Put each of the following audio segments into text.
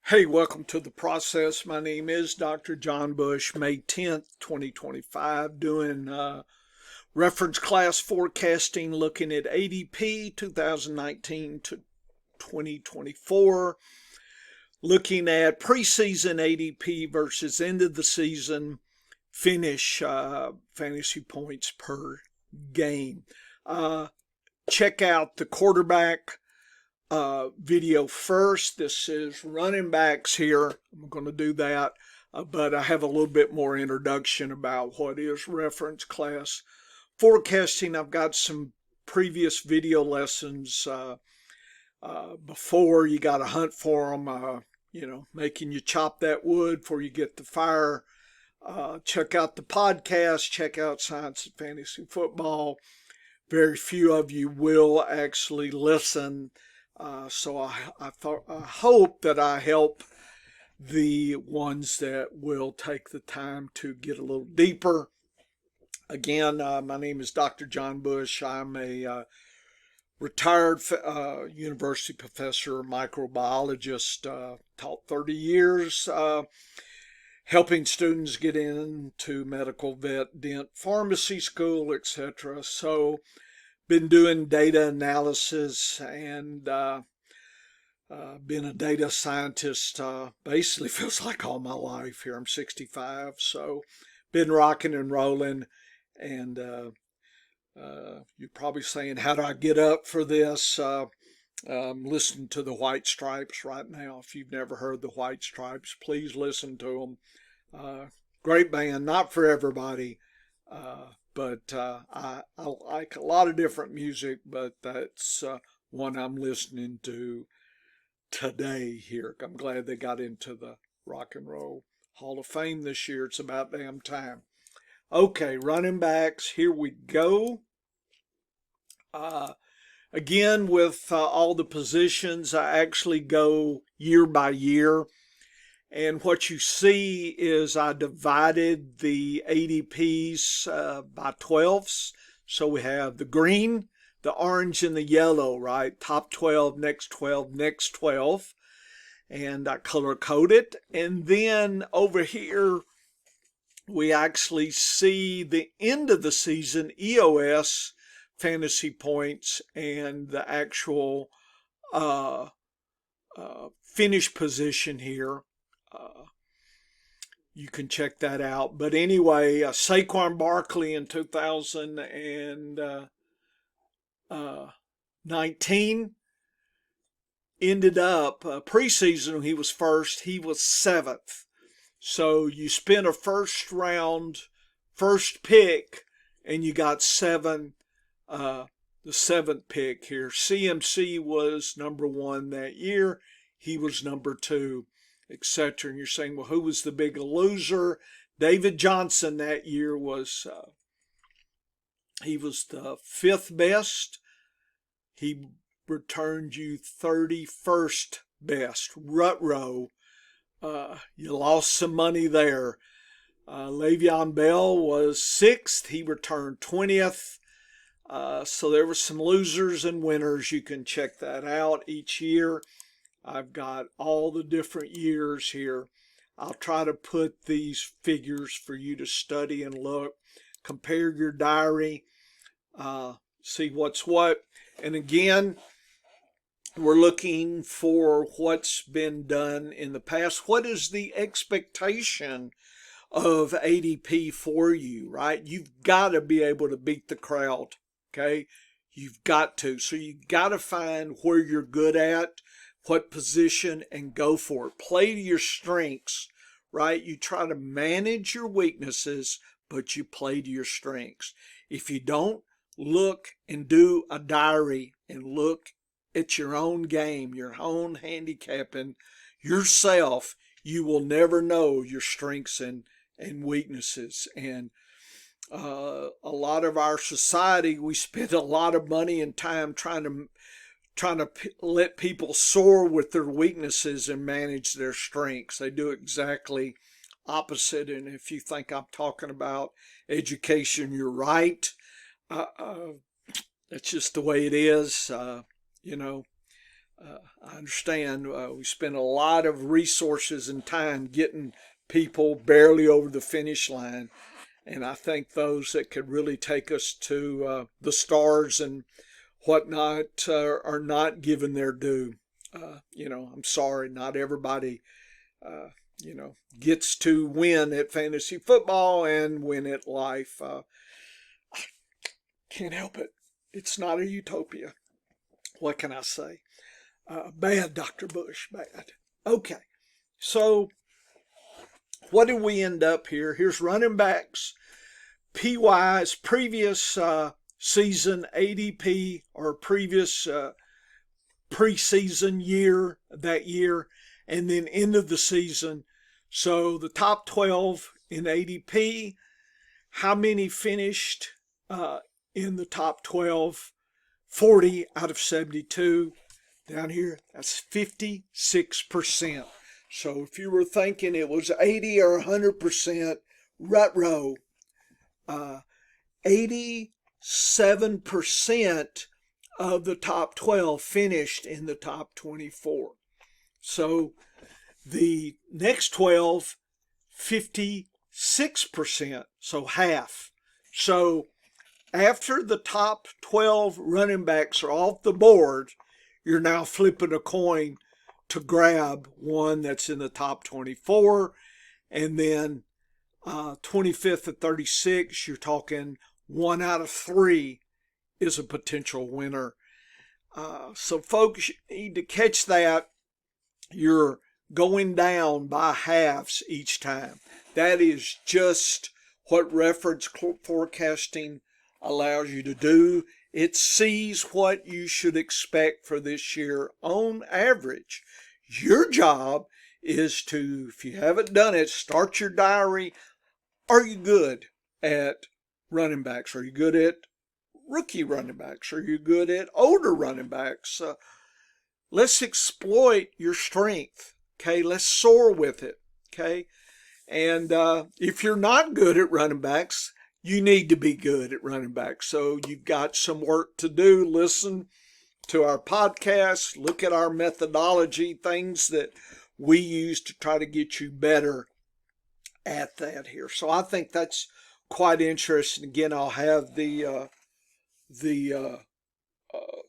Hey, welcome to the process. My name is Dr. John Bush, May 10th, 2025, doing reference class forecasting, looking at ADP 2019 to 2024, looking at preseason ADP versus end of the season finish fantasy points per game. Check out the quarterback video first. This is running backs here. I'm going to do that, but I have a little bit more introduction about what is reference class forecasting. I've got some previous video lessons before. You got to hunt for them, making you chop that wood before you get the fire. Check out the podcast, check out Science and Fantasy Football. Very few of you will actually listen. So I hope that I help the ones that will take the time to get a little deeper. Again, my name is Dr. John Bush. I'm a retired university professor, microbiologist, taught 30 years, helping students get into medical, vet, dent, pharmacy school, etc. So been doing data analysis and been a data scientist basically feels like all my life here. I'm 65, so been rocking and rolling. And you're probably saying, how do I get up for this? I'm listening to the White Stripes right now. If you've never heard the White Stripes, please listen to them. Great band, not for everybody. But I like a lot of different music, but that's one I'm listening to today here. I'm glad they got into the Rock and Roll Hall of Fame this year. It's about damn time. Okay, running backs, here we go. Again, with all the positions, I actually go year by year. And what you see is I divided the ADPs by 12s. So we have the green, the orange, and the yellow, right? Top 12, next 12, next 12. And I color code it. And then over here, we actually see the end of the season EOS fantasy points and the actual finish position here. You can check that out. But anyway, Saquon Barkley in 2019 ended up preseason. He was first. He was seventh. So you spent a first round, first pick, and you got the seventh pick here. CMC was number one that year. He was number two, etc. And you're saying, well, who was the big loser? David Johnson that year was, he was the fifth best. He returned you 31st best. Rut-row. You lost some money there. Le'Veon Bell was sixth. He returned 20th. So there were some losers and winners. You can check that out each year. I've got all the different years here. I'll try to put these figures for you to study and look. Compare your diary. See what's what. And again, we're looking for what's been done in the past. What is the expectation of ADP for you, right? You've got to be able to beat the crowd, okay? You've got to. So you've got to find where you're good at, what position, and go for it. Play to your strengths, right? You try to manage your weaknesses, but you play to your strengths. If you don't look and do a diary and look at your own game, your own handicapping yourself, you will never know your strengths and weaknesses. And a lot of our society, we spend a lot of money and time trying to let people soar with their weaknesses and manage their strengths. They do exactly opposite. And if you think I'm talking about education, you're right. That's just the way it is. I understand we spend a lot of resources and time getting people barely over the finish line. And I think those that could really take us to the stars and whatnot are not given their due. I'm sorry, not everybody, gets to win at fantasy football and win at life. Can't help it. It's not a utopia. What can I say? Bad, Dr. Bush, bad. Okay, so what did we end up here? Here's running backs. PY's previous season ADP or previous preseason year, that year, and then end of the season. So the top 12 in ADP, how many finished in the top 12? 40 out of 72. Down here, that's 56%. So if you were thinking it was 80 or 100%, rut row. 87% of the top 12 finished in the top 24. So the next 12, 56%, so half. So after the top 12 running backs are off the board, you're now flipping a coin to grab one that's in the top 24, and then 25th and 36, you're talking 1 out of 3 is a potential winner. So folks, you need to catch that. You're going down by halves each time. That is just what reference forecasting allows you to do. It sees what you should expect for this year on average. Your job is to, if you haven't done it, start your diary. Are you good at running backs? Are you good at rookie running backs? Are you good at older running backs? Let's exploit your strength. Okay, let's soar with it. Okay, and if you're not good at running backs, you need to be good at running backs. So you've got some work to do. Listen to our podcast, look at our methodology, things that we use to try to get you better at that here. So I think that's quite interesting. Again, I'll have the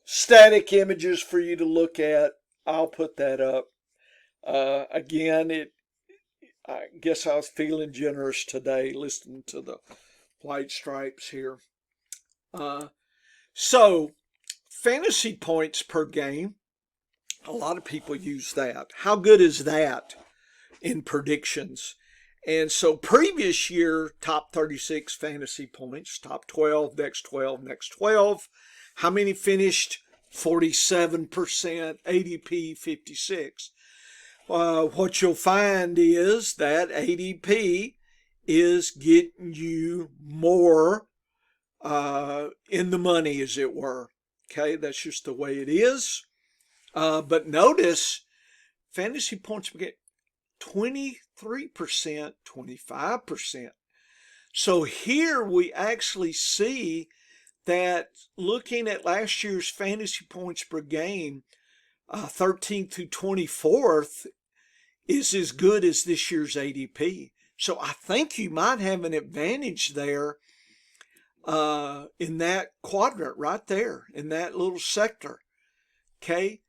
static images for you to look at. I'll put that up. Again, I guess I was feeling generous today listening to the white stripes here. So fantasy points per game, a lot of people use that. How good is that in predictions? And so previous year, top 36 fantasy points, top 12, next 12, next 12. How many finished? 47%, ADP 56. What you'll find is that ADP is getting you more in the money, as it were. Okay, that's just the way it is. But notice, fantasy points get 23%, 25%. So here we actually see that looking at last year's fantasy points per game, 13th through 24th, is as good as this year's ADP. So I think you might have an advantage there in that quadrant right there, in that little sector. Okay,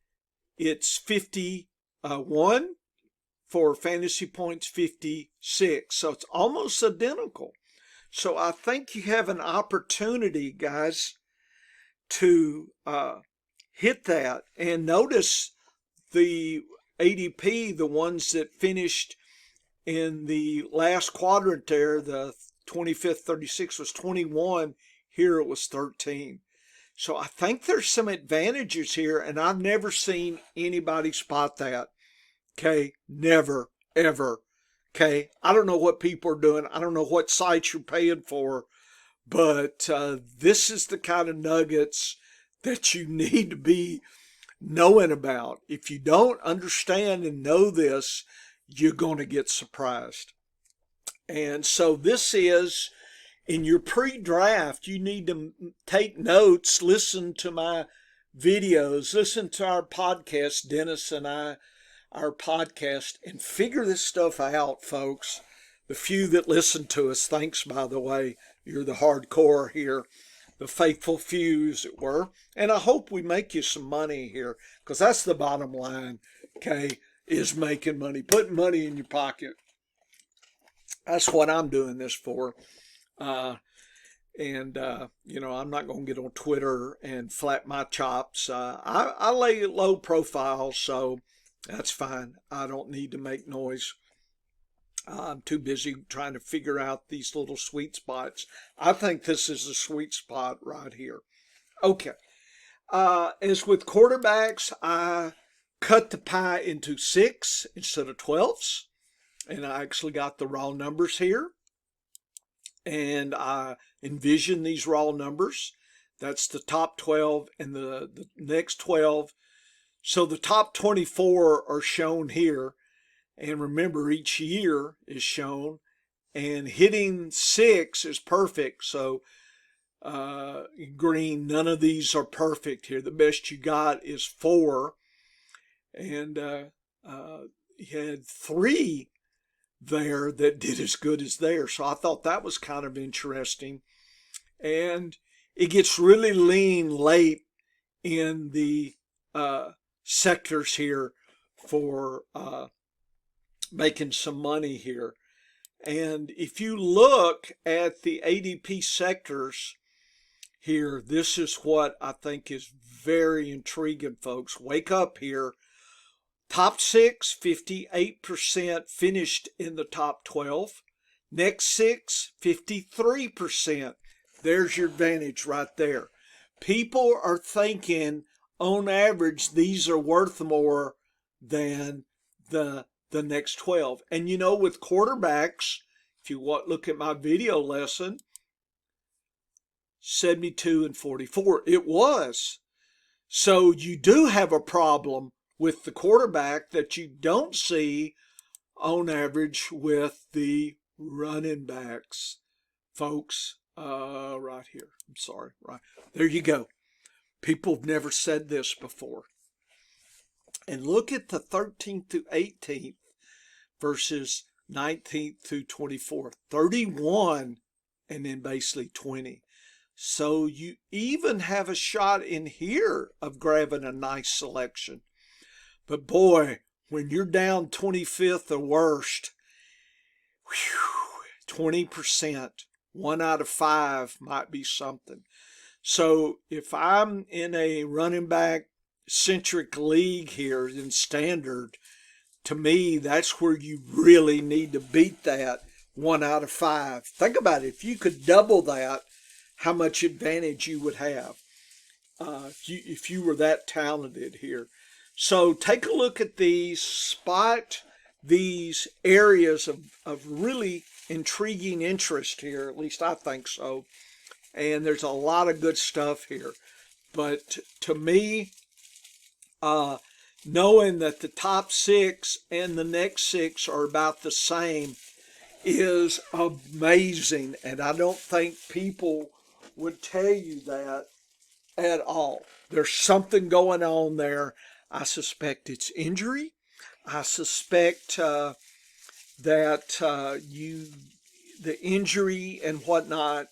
it's 51 for fantasy points, 56. So it's almost identical. So I think you have an opportunity, guys, to hit that. And notice the ADP, the ones that finished in the last quadrant there, the 25th, 36 was 21. Here it was 13. So I think there's some advantages here, and I've never seen anybody spot that. Okay, never, ever. Okay, I don't know what people are doing. I don't know what sites you're paying for, but this is the kind of nuggets that you need to be knowing about. If you don't understand and know this, you're going to get surprised. And so this is, in your pre-draft, you need to take notes, listen to my videos, listen to our podcast, Dennis and I, our podcast, and figure this stuff out, folks. The few that listen to us, thanks, by the way. You're the hardcore here, the faithful few, as it were. And I hope we make you some money here, because that's the bottom line, okay, is making money, putting money in your pocket. That's what I'm doing this for. I'm not going to get on Twitter and flap my chops. I lay low profile, so that's fine. I don't need to make noise. I'm too busy trying to figure out these little sweet spots. I think this is a sweet spot right here. Okay. As with quarterbacks, I cut the pie into 6 instead of 12s. And I actually got the raw numbers here. And I envision these raw numbers. That's the top 12 and the next 12. So the top 24 are shown here. And remember, each year is shown. And hitting 6 is perfect. So green, none of these are perfect here. The best you got is 4. And you had 3 there that did as good as there. So I thought that was kind of interesting. And it gets really lean late in the sectors here for making some money here. And if you look at the ADP sectors here, this is what I think is very intriguing, folks. Wake up here. Top 6, 58% finished in the top 12. Next 6, 53%. There's your advantage right there. People are thinking, on average, these are worth more than the next 12. And you know, with quarterbacks, if you look at my video lesson, 72 and 44, it was. So you do have a problem with the quarterback that you don't see on average with the running backs, folks. Right here. I'm sorry. Right there you go. People have never said this before. And look at the 13th through 18th versus 19th through 24th. 31 and then basically 20. So you even have a shot in here of grabbing a nice selection. But boy, when you're down 25th or worst, 20%, 1 out of 5 might be something. So if I'm in a running back centric league here in standard, to me, that's where you really need to beat that 1 out of 5. Think about it. If you could double that, how much advantage you would have if you were that talented here. So take a look at these, spot these areas of really intriguing interest here. At least I think so. And there's a lot of good stuff here. But to me, knowing that the top 6 and the next 6 are about the same is amazing. And I don't think people would tell you that at all. There's something going on there. I suspect it's injury. I suspect that the injury and whatnot,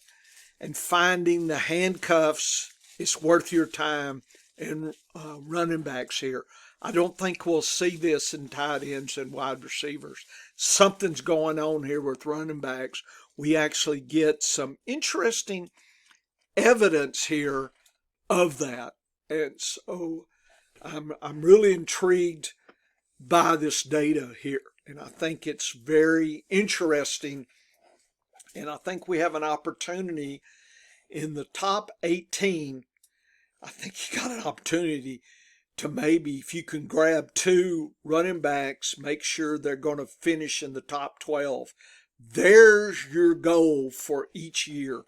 and finding the handcuffs is worth your time in running backs here. I don't think we'll see this in tight ends and wide receivers. Something's going on here with running backs. We actually get some interesting evidence here of that. And so I'm really intrigued by this data here. And I think it's very interesting. And I think we have an opportunity in the top 18. I think you got an opportunity to maybe, if you can grab 2 running backs, make sure they're going to finish in the top 12. There's your goal for each year.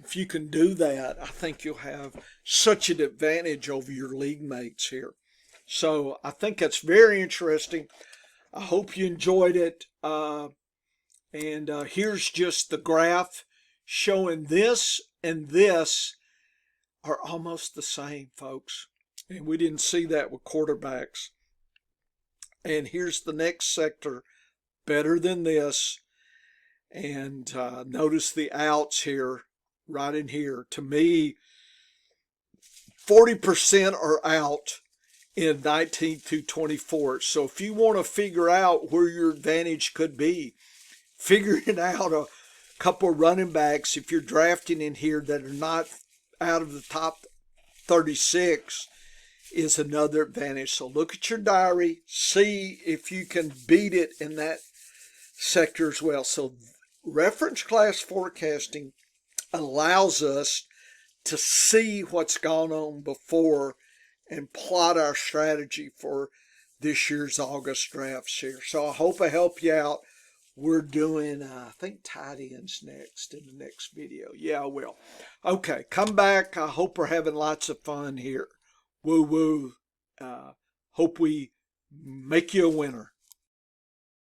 If you can do that, I think you'll have such an advantage over your league mates here. So I think that's very interesting. I hope you enjoyed it. And here's just the graph showing this and this are almost the same, folks. And we didn't see that with quarterbacks. And here's the next sector, better than this. And notice the outs here, right in here. To me, 40% are out in 19 through 24. So if you want to figure out where your advantage could be, figuring out a couple of running backs, if you're drafting in here that are not out of the top 36, is another advantage. So look at your diary, see if you can beat it in that sector as well. So reference class forecasting allows us to see what's gone on before and plot our strategy for this year's August drafts here. So I hope I help you out. We're doing, I think, tight ends next in the next video. Yeah, I will. Okay, come back. I hope we're having lots of fun here. Woo woo. Hope we make you a winner.